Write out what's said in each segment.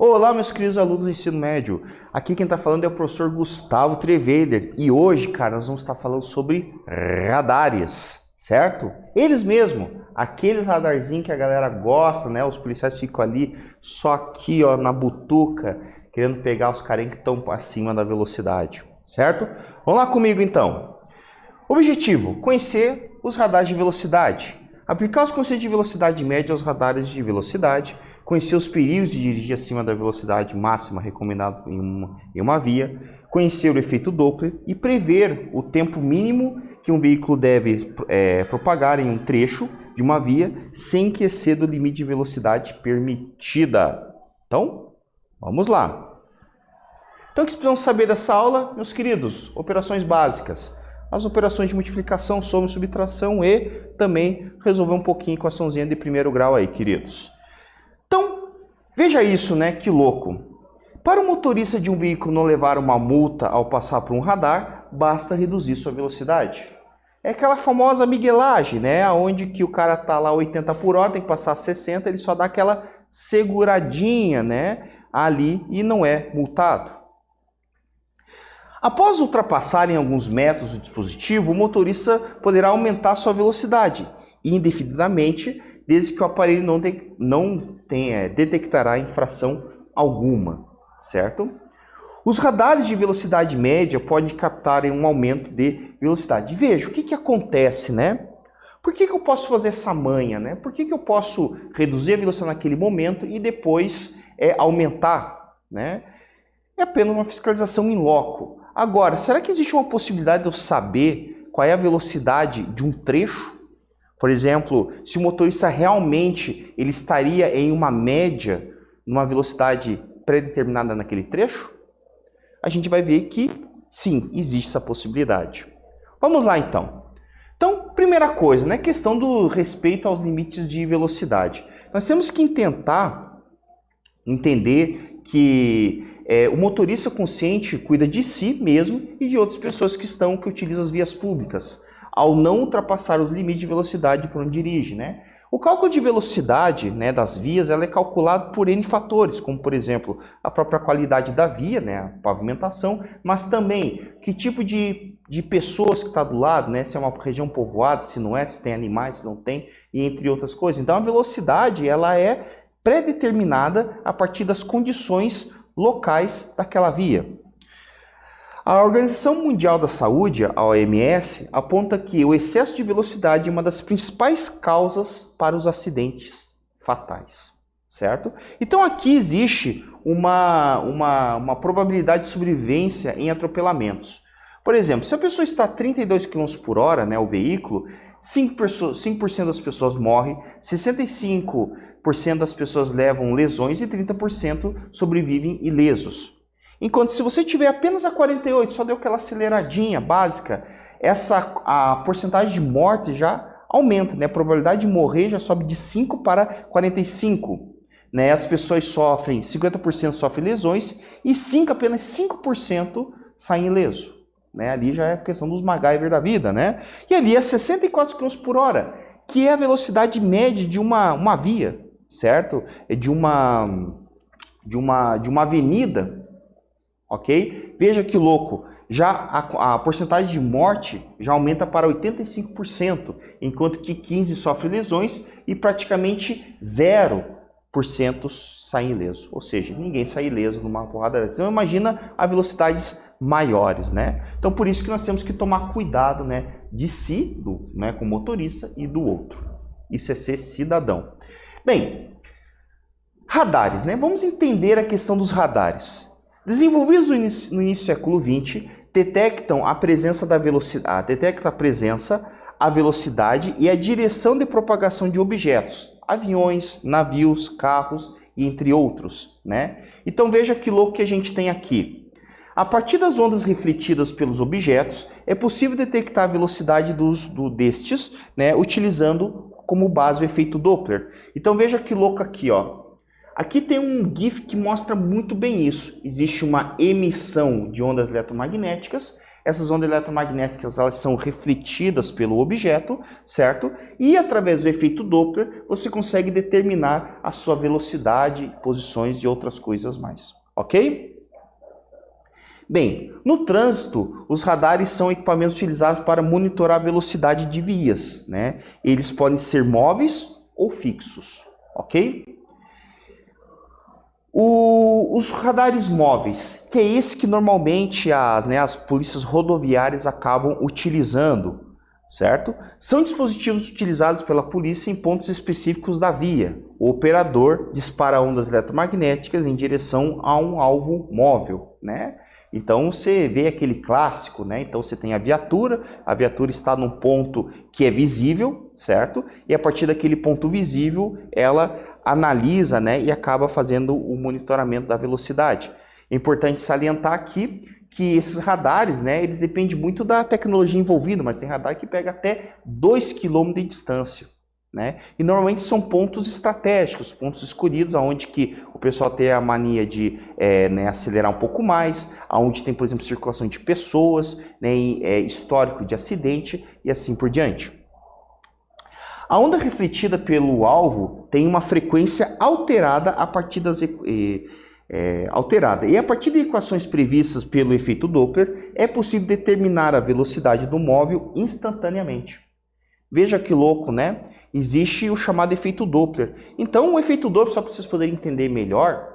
Olá, meus queridos alunos do ensino médio. Aqui quem está falando é o professor Gustavo Treveder. E hoje, cara, nós vamos estar falando sobre radares, certo? Eles mesmo, aqueles radarzinhos que a galera gosta, né? Os policiais ficam ali, só aqui, ó, na butuca, querendo pegar os carinhos que estão acima da velocidade, certo? Vamos lá comigo, então. Objetivo: conhecer os radares de velocidade. Aplicar os conceitos de velocidade média aos radares de velocidade. Conhecer os perigos de dirigir acima da velocidade máxima recomendada em uma via, conhecer o efeito Doppler e prever o tempo mínimo que um veículo deve propagar em um trecho de uma via sem que exceda o limite de velocidade permitida. Então, vamos lá. Então, o que precisamos saber dessa aula, meus queridos? Operações básicas. As operações de multiplicação, soma e subtração e também resolver um pouquinho equaçãozinha de primeiro grau aí, queridos. Então, veja isso, né? Que louco. Para o motorista de um veículo não levar uma multa ao passar por um radar, basta reduzir sua velocidade. É aquela famosa miguelagem, né? Onde que o cara tá lá 80 por hora, tem que passar 60, ele só dá aquela seguradinha, né? Ali e não é multado. Após ultrapassarem alguns metros do dispositivo, o motorista poderá aumentar sua velocidade indefinidamente, desde que o aparelho não detectará infração alguma, certo? Os radares de velocidade média podem captar um aumento de velocidade. Veja, o que acontece, né? Por que eu posso fazer essa manha, né? Por que eu posso reduzir a velocidade naquele momento e depois aumentar, né? É apenas uma fiscalização in loco. Agora, será que existe uma possibilidade de eu saber qual é a velocidade de um trecho? Por exemplo, se o motorista realmente ele estaria em uma média, numa velocidade pré-determinada naquele trecho? A gente vai ver que sim, existe essa possibilidade. Vamos lá então. Então, primeira coisa, né, questão do respeito aos limites de velocidade. Nós temos que tentar entender que o motorista consciente cuida de si mesmo e de outras pessoas que utilizam as vias públicas, ao não ultrapassar os limites de velocidade por onde dirige, né? O cálculo de velocidade, né, das vias ela é calculado por N fatores, como por exemplo a própria qualidade da via, né, a pavimentação, mas também que tipo de pessoas que está do lado, né, se é uma região povoada, se não é, se tem animais, se não tem, e entre outras coisas. Então a velocidade ela é pré-determinada a partir das condições locais daquela via. A Organização Mundial da Saúde, a OMS, aponta que o excesso de velocidade é uma das principais causas para os acidentes fatais, certo? Então aqui existe uma probabilidade de sobrevivência em atropelamentos. Por exemplo, se a pessoa está a 32 km por hora, né, o veículo, 5% das pessoas morrem, 65% das pessoas levam lesões e 30% sobrevivem ilesos. Enquanto se você tiver apenas a 48, só deu aquela aceleradinha básica, a porcentagem de morte já aumenta, né? A probabilidade de morrer já sobe de 5 para 45. Né? As pessoas sofrem, 50% sofrem lesões e apenas 5% saem ileso. Né? Ali já é a questão dos MacGyver da vida, né? E ali é 64 km por hora, que é a velocidade média de uma via, certo? É de uma avenida. Ok? Veja que louco, já a porcentagem de morte já aumenta para 85%, enquanto que 15% sofrem lesões e praticamente 0% saem ileso. Ou seja, ninguém sai ileso numa porrada dessa. Então imagina a velocidades maiores, né? Então por isso que nós temos que tomar cuidado, né, de si, né, com o motorista e do outro. Isso é ser cidadão. Bem, radares, né? Vamos entender a questão dos radares. Desenvolvidos no início do século XX, detectam a presença da velocidade, a velocidade e a direção de propagação de objetos, aviões, navios, carros e entre outros, né? Então veja que louco que a gente tem aqui. A partir das ondas refletidas pelos objetos, é possível detectar a velocidade destes, né, utilizando como base o efeito Doppler. Então veja que louco aqui, ó. Aqui tem um GIF que mostra muito bem isso. Existe uma emissão de ondas eletromagnéticas Essas ondas eletromagnéticas, elas são refletidas pelo objeto, certo? E através do efeito Doppler, você consegue determinar a sua velocidade, posições e outras coisas mais, ok? Bem, no trânsito, os radares são equipamentos utilizados para monitorar a velocidade de vias, né? Eles podem ser móveis ou fixos, ok? Os radares móveis, que é esse que normalmente as polícias rodoviárias acabam utilizando, certo? São dispositivos utilizados pela polícia em pontos específicos da via. O operador dispara ondas eletromagnéticas em direção a um alvo móvel, né? Então você vê aquele clássico, né? Então você tem a viatura está num ponto que é visível, certo? E a partir daquele ponto visível, ela analisa, né, e acaba fazendo o monitoramento da velocidade. É importante salientar aqui que esses radares, né, eles dependem muito da tecnologia envolvida, mas tem radar que pega até 2 km de distância, né? E normalmente são pontos estratégicos, pontos escolhidos, onde que o pessoal tem a mania de acelerar um pouco mais, onde tem, por exemplo, circulação de pessoas, né, histórico de acidente e assim por diante. A onda refletida pelo alvo tem uma frequência alterada a partir das alterada. E a partir de equações previstas pelo efeito Doppler, é possível determinar a velocidade do móvel instantaneamente. Veja que louco, né? Existe o chamado efeito Doppler. Então, o efeito Doppler, só para vocês poderem entender melhor,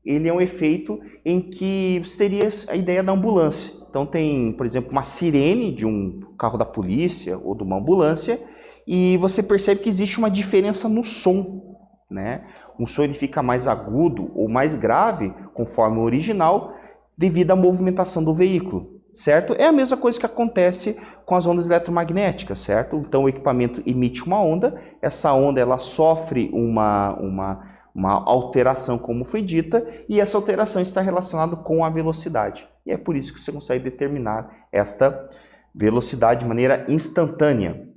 ele é um efeito em que você teria a ideia da ambulância. Então, tem, por exemplo, uma sirene de um carro da polícia ou de uma ambulância, e você percebe que existe uma diferença no som, né? Um som ele fica mais agudo ou mais grave, conforme o original, devido à movimentação do veículo, certo? É a mesma coisa que acontece com as ondas eletromagnéticas, certo? Então o equipamento emite uma onda, essa onda ela sofre uma alteração, como foi dita, e essa alteração está relacionada com a velocidade. E é por isso que você consegue determinar esta velocidade de maneira instantânea.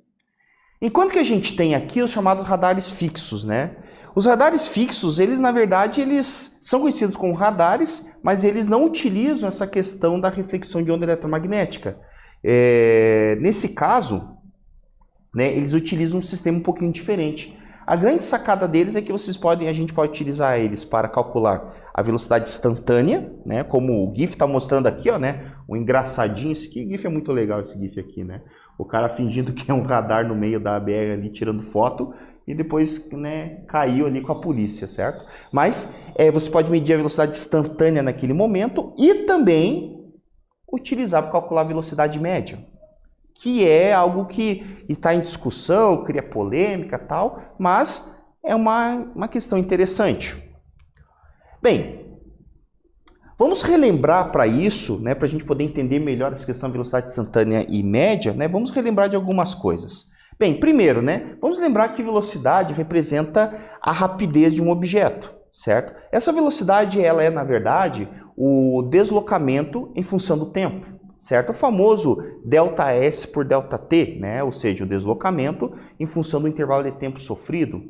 Enquanto que a gente tem aqui os chamados radares fixos, né? Os radares fixos, eles na verdade, eles são conhecidos como radares, mas eles não utilizam essa questão da reflexão de onda eletromagnética. Nesse caso, né, eles utilizam um sistema um pouquinho diferente. A grande sacada deles é que a gente pode utilizar eles para calcular a velocidade instantânea, né? Como o GIF está mostrando aqui, ó, né? O engraçadinho, esse GIF é muito legal, esse GIF aqui, né? O cara fingindo que é um radar no meio da BR ali, tirando foto, e depois, né, caiu ali com a polícia, certo? Mas você pode medir a velocidade instantânea naquele momento e também utilizar para calcular a velocidade média, que é algo que está em discussão, cria polêmica e tal, mas é uma questão interessante. Bem, vamos relembrar para isso, né, para a gente poder entender melhor essa questão de velocidade instantânea e média, né, vamos relembrar de algumas coisas. Bem, primeiro, né, vamos lembrar que velocidade representa a rapidez de um objeto, certo? Essa velocidade, ela é, na verdade, o deslocamento em função do tempo, certo? O famoso ΔS por ΔT, né, ou seja, o deslocamento em função do intervalo de tempo sofrido.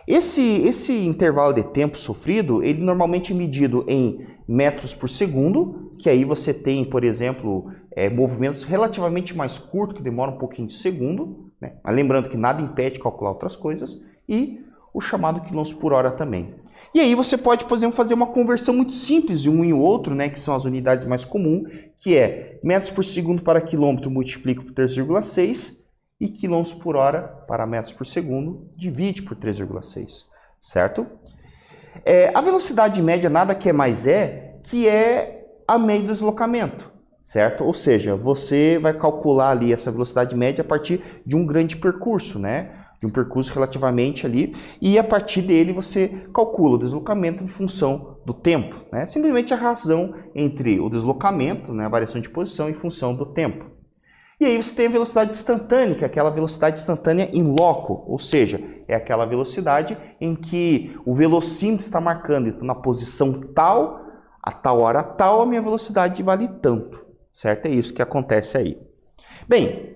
Esse intervalo de tempo sofrido, ele normalmente é medido em metros por segundo, que aí você tem, por exemplo, movimentos relativamente mais curtos, que demoram um pouquinho de segundo, né? Mas lembrando que nada impede de calcular outras coisas, e o chamado quilômetros por hora também. E aí você pode, por exemplo, fazer uma conversão muito simples de um em outro, né, que são as unidades mais comuns, que é metros por segundo para quilômetro multiplica por 3,6, e quilômetros por hora para metros por segundo divide por 3,6, certo? A velocidade média nada que é mais que é a média do deslocamento, certo? Ou seja, você vai calcular ali essa velocidade média a partir de um grande percurso, né? De um percurso relativamente ali, e a partir dele você calcula o deslocamento em função do tempo, né? Simplesmente a razão entre o deslocamento, né, a variação de posição, em função do tempo. E aí você tem a velocidade instantânea, que é aquela velocidade instantânea in loco, ou seja, é aquela velocidade em que o velocímetro está marcando, então na posição tal, a tal hora tal, a minha velocidade vale tanto, certo? É isso que acontece aí. Bem,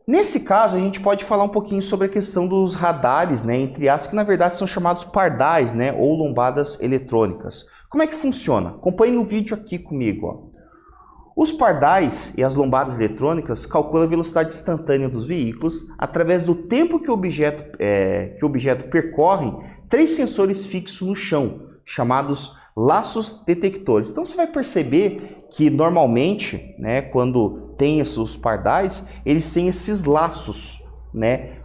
nesse caso a gente pode falar um pouquinho sobre a questão dos radares, né, entre aspas, que na verdade são chamados pardais, né, ou lombadas eletrônicas. Como é que funciona? Acompanhe no vídeo aqui comigo, ó. Os pardais e as lombadas eletrônicas calculam a velocidade instantânea dos veículos através do tempo que o objeto percorre 3 sensores fixos no chão, chamados laços detectores. Então você vai perceber que normalmente, né, quando tem os pardais, eles têm esses laços, né,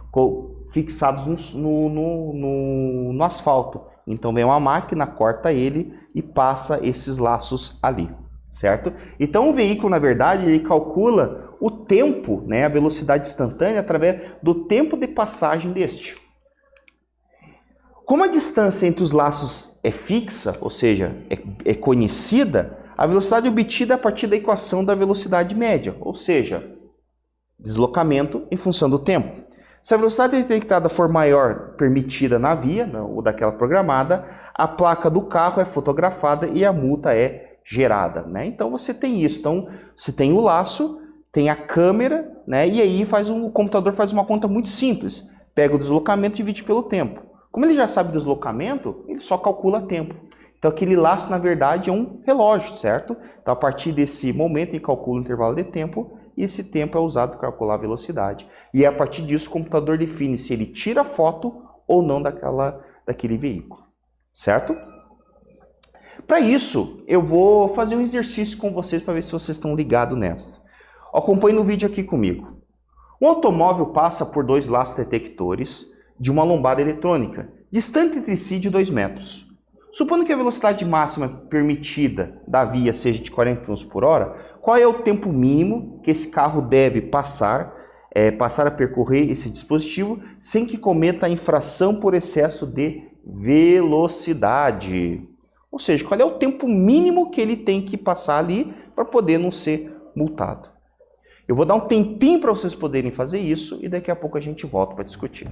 fixados no asfalto. Então vem uma máquina, corta ele e passa esses laços ali. Certo? Então o veículo, na verdade, ele calcula o tempo, né, a velocidade instantânea, através do tempo de passagem deste. Como a distância entre os laços é fixa, ou seja, é conhecida, a velocidade obtida é a partir da equação da velocidade média, ou seja, deslocamento em função do tempo. Se a velocidade detectada for maior permitida na via, ou daquela programada, a placa do carro é fotografada e a multa é gerada, né? Então você tem isso. Então você tem o laço, tem a câmera, né? E aí o computador faz uma conta muito simples. Pega o deslocamento e divide pelo tempo. Como ele já sabe o deslocamento, ele só calcula tempo. Então aquele laço, na verdade, é um relógio, certo? Então a partir desse momento ele calcula o intervalo de tempo e esse tempo é usado para calcular a velocidade. E a partir disso o computador define se ele tira foto ou não daquele veículo, certo? Para isso, eu vou fazer um exercício com vocês para ver se vocês estão ligados nessa. Acompanhe no vídeo aqui comigo. Um automóvel passa por 2 laços detectores de uma lombada eletrônica, distante entre si de 2 metros. Supondo que a velocidade máxima permitida da via seja de 40 km por hora, qual é o tempo mínimo que esse carro deve passar a percorrer esse dispositivo sem que cometa a infração por excesso de velocidade? Ou seja, qual é o tempo mínimo que ele tem que passar ali para poder não ser multado? Eu vou dar um tempinho para vocês poderem fazer isso e daqui a pouco a gente volta para discutir.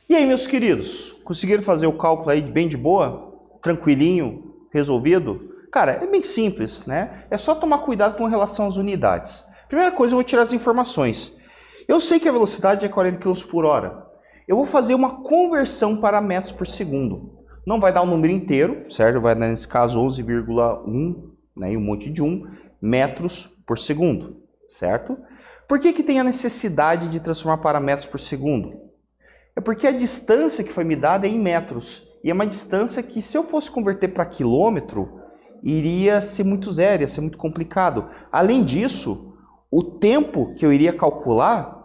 E aí, meus queridos, conseguiram fazer o cálculo aí bem de boa? Tranquilinho? Resolvido? Cara, é bem simples, né? É só tomar cuidado com relação às unidades. Primeira coisa, eu vou tirar as informações. Eu sei que a velocidade é 40 km por hora. Eu vou fazer uma conversão para metros por segundo. Não vai dar o número inteiro, certo? Vai dar, nesse caso, 11,1, né? E um monte de 1 metros por segundo, certo? Por que tem a necessidade de transformar para metros por segundo? É porque a distância que foi me dada é em metros. E é uma distância que, se eu fosse converter para quilômetro, iria ser muito zero, ia ser muito complicado. Além disso, o tempo que eu iria calcular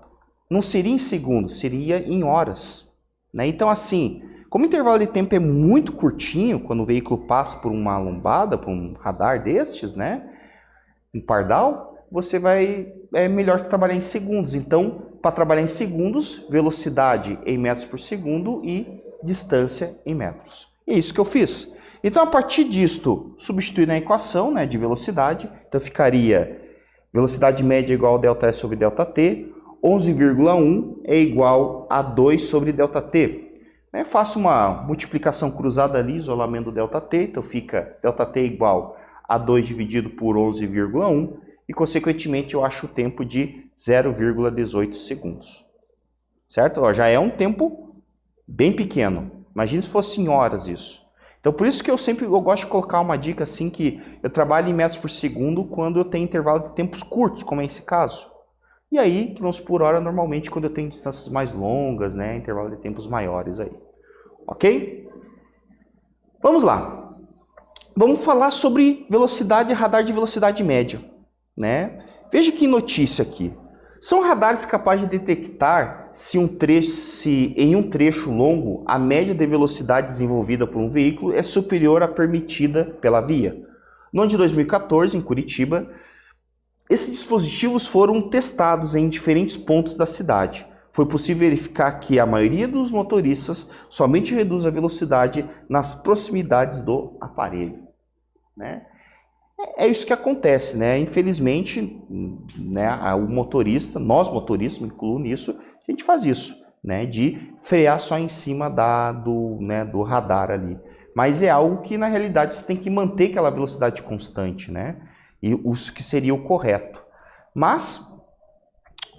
não seria em segundos, seria em horas, né? Então, assim, como o intervalo de tempo é muito curtinho, quando o veículo passa por uma lombada, por um radar destes, né? Um pardal, é melhor se trabalhar em segundos. Então, para trabalhar em segundos, velocidade em metros por segundo e distância em metros. E é isso que eu fiz. Então, a partir disto, substituir na equação, né, de velocidade, então ficaria velocidade média igual a ΔS sobre ΔT, 11,1 é igual a 2 sobre ΔT. Faço uma multiplicação cruzada ali, isolamento do ΔT, então fica ΔT igual a 2 dividido por 11,1 e, consequentemente, eu acho o tempo de 0,18 segundos. Certo? Ó, já é um tempo bem pequeno. Imagina se fosse em horas isso. Então, por isso que eu gosto de colocar uma dica assim, que eu trabalho em metros por segundo quando eu tenho intervalo de tempos curtos, como é esse caso. E aí, quilômetros por hora, normalmente, quando eu tenho distâncias mais longas, né, intervalo de tempos maiores aí. Ok? Vamos lá. Vamos falar sobre velocidade e radar de velocidade média, né? Veja que notícia aqui. São radares capazes de detectar se em um trecho longo a média de velocidade desenvolvida por um veículo é superior à permitida pela via. No ano de 2014, em Curitiba, esses dispositivos foram testados em diferentes pontos da cidade. Foi possível verificar que a maioria dos motoristas somente reduz a velocidade nas proximidades do aparelho, né? É isso que acontece, né? Infelizmente, né, o motorista, nós motoristas, me incluo nisso, a gente faz isso, né? De frear só em cima do radar ali. Mas é algo que, na realidade, você tem que manter aquela velocidade constante, né? E isso que seria o correto. Mas,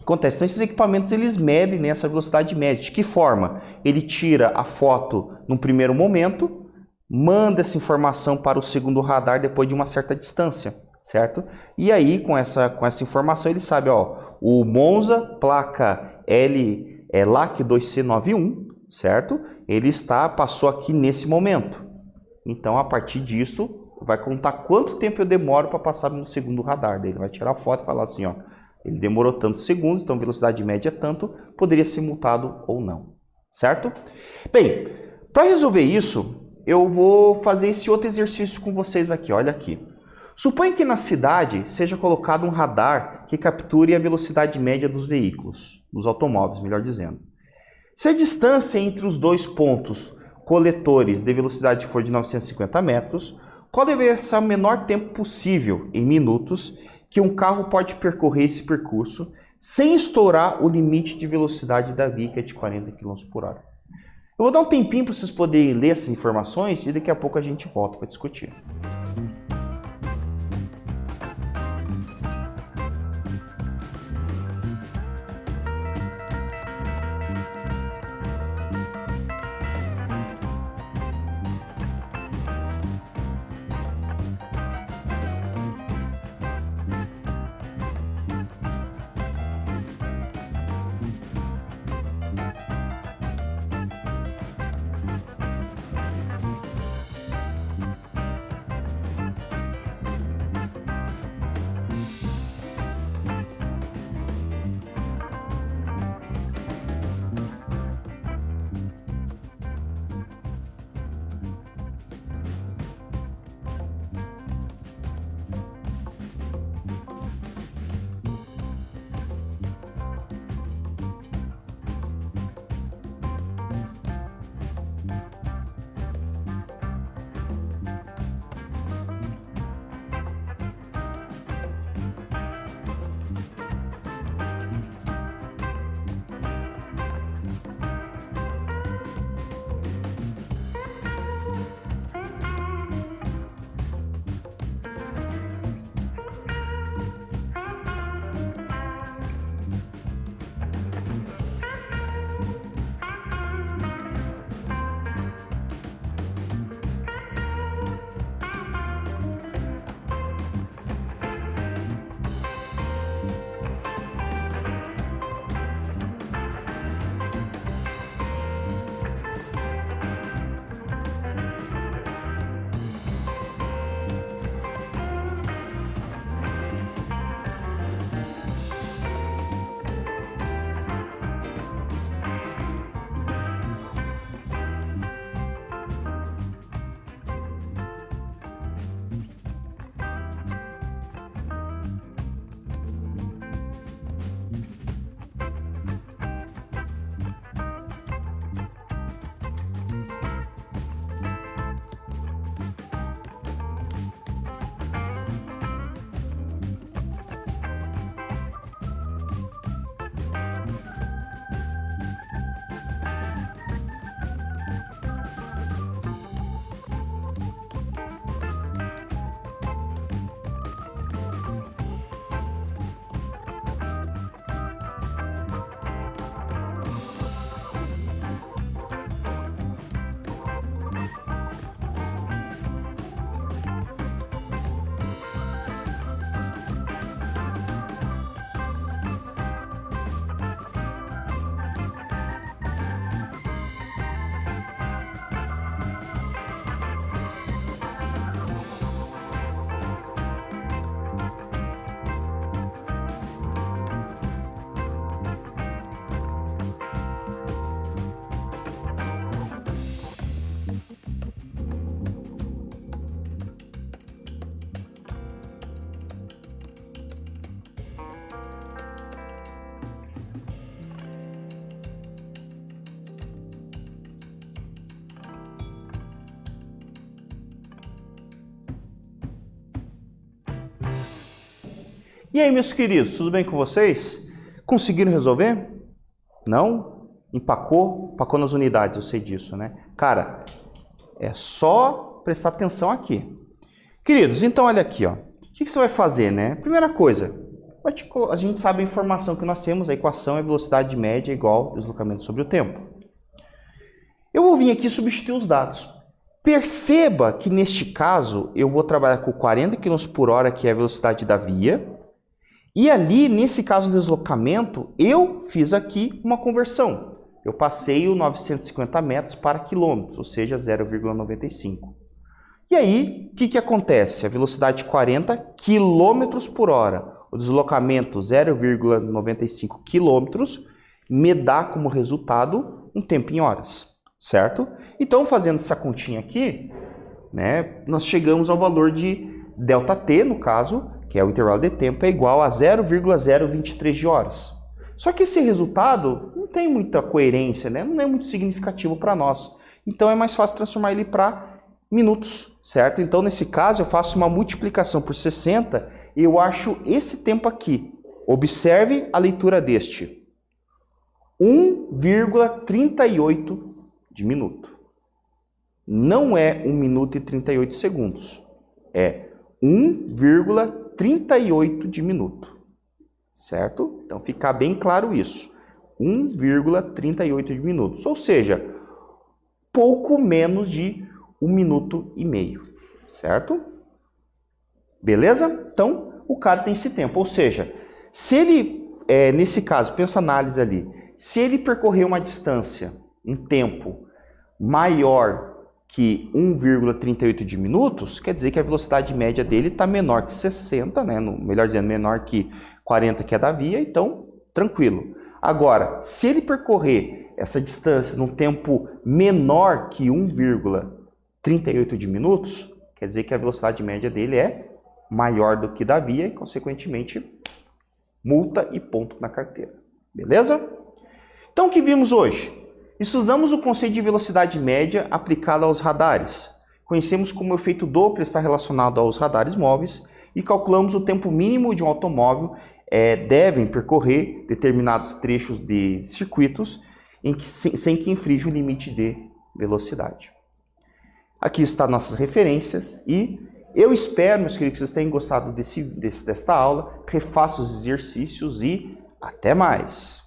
acontece, então esses equipamentos, eles medem nessa velocidade média. De que forma? Ele tira a foto num primeiro momento, manda essa informação para o segundo radar depois de uma certa distância, certo? E aí, com essa informação, ele sabe, ó, o Monza, placa LAC 2C91, certo? Ele passou aqui nesse momento. Então, a partir disso, vai contar quanto tempo eu demoro para passar no segundo radar. Daí ele vai tirar a foto e falar assim, ó, ele demorou tantos segundos, então velocidade média é tanto, poderia ser multado ou não, certo? Bem, para resolver isso, eu vou fazer esse outro exercício com vocês aqui, olha aqui. Suponha que na cidade seja colocado um radar que capture a velocidade média dos veículos, dos automóveis, melhor dizendo. Se a distância entre os dois pontos coletores de velocidade for de 950 metros, qual deveria ser o menor tempo possível, em minutos, que um carro pode percorrer esse percurso sem estourar o limite de velocidade da via, que é de 40 km por hora? Eu vou dar um tempinho para vocês poderem ler essas informações e daqui a pouco a gente volta para discutir. E aí, meus queridos, tudo bem com vocês? Conseguiram resolver? Não? Empacou nas unidades, eu sei disso, né? Cara, é só prestar atenção aqui. Queridos, então olha aqui, ó. O que você vai fazer, né? Primeira coisa, a gente sabe a informação que nós temos, a equação é velocidade média igual deslocamento sobre o tempo. Eu vou vir aqui substituir os dados. Perceba que neste caso eu vou trabalhar com 40 km por hora, que é a velocidade da via. E ali, nesse caso do deslocamento, eu fiz aqui uma conversão. Eu passei o 950 metros para quilômetros, ou seja, 0,95. E aí, o que acontece? A velocidade 40 km por hora, o deslocamento 0,95 km, me dá como resultado um tempo em horas, certo? Então, fazendo essa continha aqui, né, nós chegamos ao valor de ΔT, no caso, que é o intervalo de tempo, é igual a 0,023 de horas. Só que esse resultado não tem muita coerência, né? Não é muito significativo para nós. Então é mais fácil transformar ele para minutos, certo? Então nesse caso eu faço uma multiplicação por 60 e eu acho esse tempo aqui. Observe a leitura deste. 1,38 de minuto. Não é 1 minuto e 38 segundos. É 1,38 de minuto, certo? Então, ficar bem claro isso. 1,38 de minutos, ou seja, pouco menos de 1 minuto e meio, certo? Beleza? Então, o cara tem esse tempo, ou seja, se ele, nesse caso, pensa a análise ali, se ele percorrer uma distância, um tempo maior que 1,38 de minutos, quer dizer que a velocidade média dele está menor que 60, né? Melhor dizendo, menor que 40, que é da via, então, tranquilo. Agora, se ele percorrer essa distância num tempo menor que 1,38 de minutos, quer dizer que a velocidade média dele é maior do que da via e, consequentemente, multa e ponto na carteira. Beleza? Então, o que vimos hoje? Estudamos o conceito de velocidade média aplicado aos radares. Conhecemos como o efeito Doppler está relacionado aos radares móveis e calculamos o tempo mínimo de um automóvel devem percorrer determinados trechos de circuitos sem que infrinja o limite de velocidade. Aqui estão nossas referências e eu espero, meus queridos, que vocês tenham gostado desta aula. Refaça os exercícios e até mais!